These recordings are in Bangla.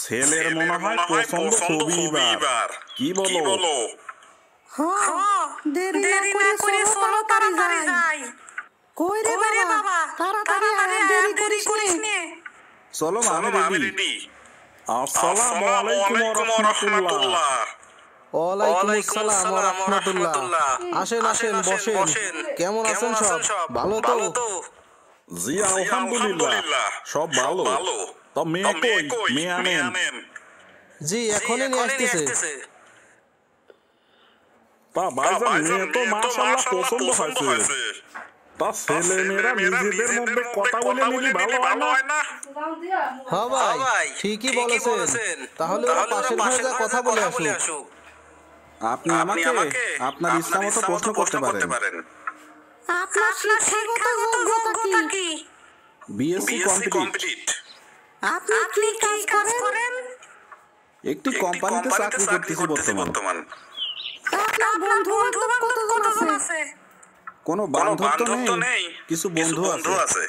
ছেলের মনে হয় পছন্দ হবিবার। কি বলো? দেরি না করে চলো তাড়াতাড়ি যাই। কই রে বাবা, তাড়াতাড়ি আর দেরি করিস নে। চলো আমি রেডি। আসসালামু আলাইকুম ওয়া রাহমাতুল্লাহ। ওয়ালাইকুম আসসালাম ওয়া রাহমাতুল্লাহ। আসেন বসেন। কেমন আছেন সব? ভালো তো? জি আলহামদুলিল্লাহ, সব ভালো। তো মেয়ে কই? মেয়ে আনেন। জি এখনই নিয়ে আসতেছে। তা ভাইজান, মেয়ে তো মাশাআল্লাহ পছন্দ হয়েছে। তা ছেলে মেয়েরা নিজেদের মধ্যে কথা বলে নিলে ভালো হয় না? হ্যাঁ ভাই, ঠিকই বলেছেন। তাহলে ওরা পাশের ঘরে যা কথা বলে আসুক। আপনি আমাকে আপনার ইচ্ছা মতো প্রশ্ন করতে পারেন। আপনার শিক্ষাগত যোগ্যতা কি? BSc complete. আপনি কি কাজ করেন? একটি কোম্পানিতে চাকরি করতেছি বর্তমান। আপনার বন্ধু-বান্ধব কতজন আছে? কোনো বান্ধব তো নেই, কিছু বন্ধু আছে।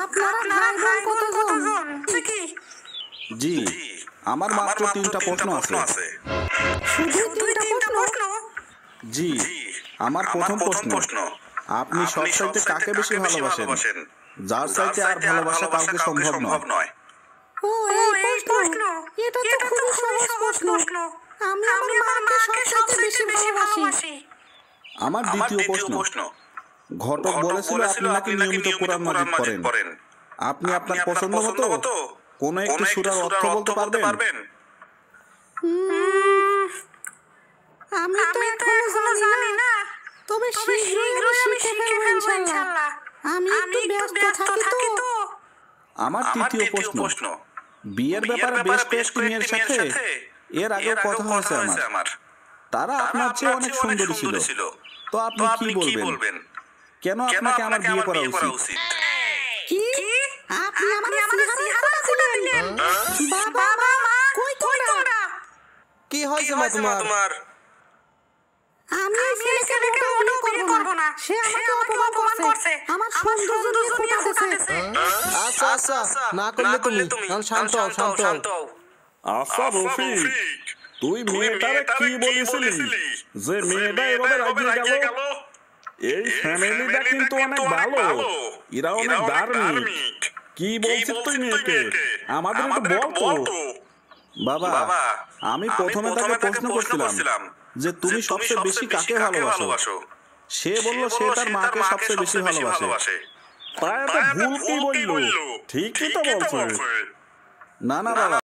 আপনার ভাই কতজন? কি? জি, আমার মাত্র 3টা প্রশ্ন আছে। শুধু 3টা প্রশ্ন? জি, আমার প্রথম প্রশ্ন, আপনি সবচাইতে কাকে বেশি ভালোবাসেন? যার চাইতে আর ভালোবাসা কাউকে সম্ভব নয়। ও এই প্রশ্ন, এটা তো খুব সহজ প্রশ্ন। আমি আমার মাকে সবচেয়ে বেশি ভালোবাসি। আমার দ্বিতীয় প্রশ্ন, ঘটক বলেছিল আপনি নাকি নিয়মিত কোরআন মাজিদ পড়েন। আপনি আপনার পছন্দ মতো কোন একটি সূরার অর্থ বলতে পারবেন? আমি তো এখনো জানি না, তবে শীঘ্রই আমি শিখে ফেলবো ইনশাআল্লাহ। আমি একটু ব্যস্ত থাকি তো। আমার তৃতীয় প্রশ্ন, বিয়ের ব্যাপারে বেশ কয়েকটি মেয়ের সাথে এর আগে কথা হয়েছে আমার। তারা আপনার চেয়ে অনেক সুন্দরী ছিল। তো আপনি কি বলবেন? কেন আপনাকে আমার বিয়ে করা উচিত? কি? আপনি আমার চেহারা খুলে দিলেন? বাবা মা কই তোরা? কি হয়েছে মা তোমার? আমি এই ছেলেকে মোটেও বিয়ে করব না। সে আমাকে অপমান করছে। আমার সৌন্দর্য নিয়ে খোঁটা দিছে। আচ্ছা, না করলে তুমি। এখন শান্ত হও। আচ্ছা রফিক, তুই মেয়েটারে কি বলেছিলি যে মেয়েটা এভাবে রাগিয়ে গেল? এই ফ্যামিলিটা কিন্তু অনেক ভালো, এরা অনেক ধার্মিক। কি বলছিস তুই মেয়েকে? আমাদের একটু বল তো। বাবা, আমি প্রথমে তাকে প্রশ্ন করছিলাম যে তুমি সবচেয়ে বেশি কাকে ভালোবাসো? সে বলল সে তার মাকে সবচেয়ে বেশি ভালোবাসে। তাই এত ভুল কি বললো? ঠিকই তো বলছে। না বাবা,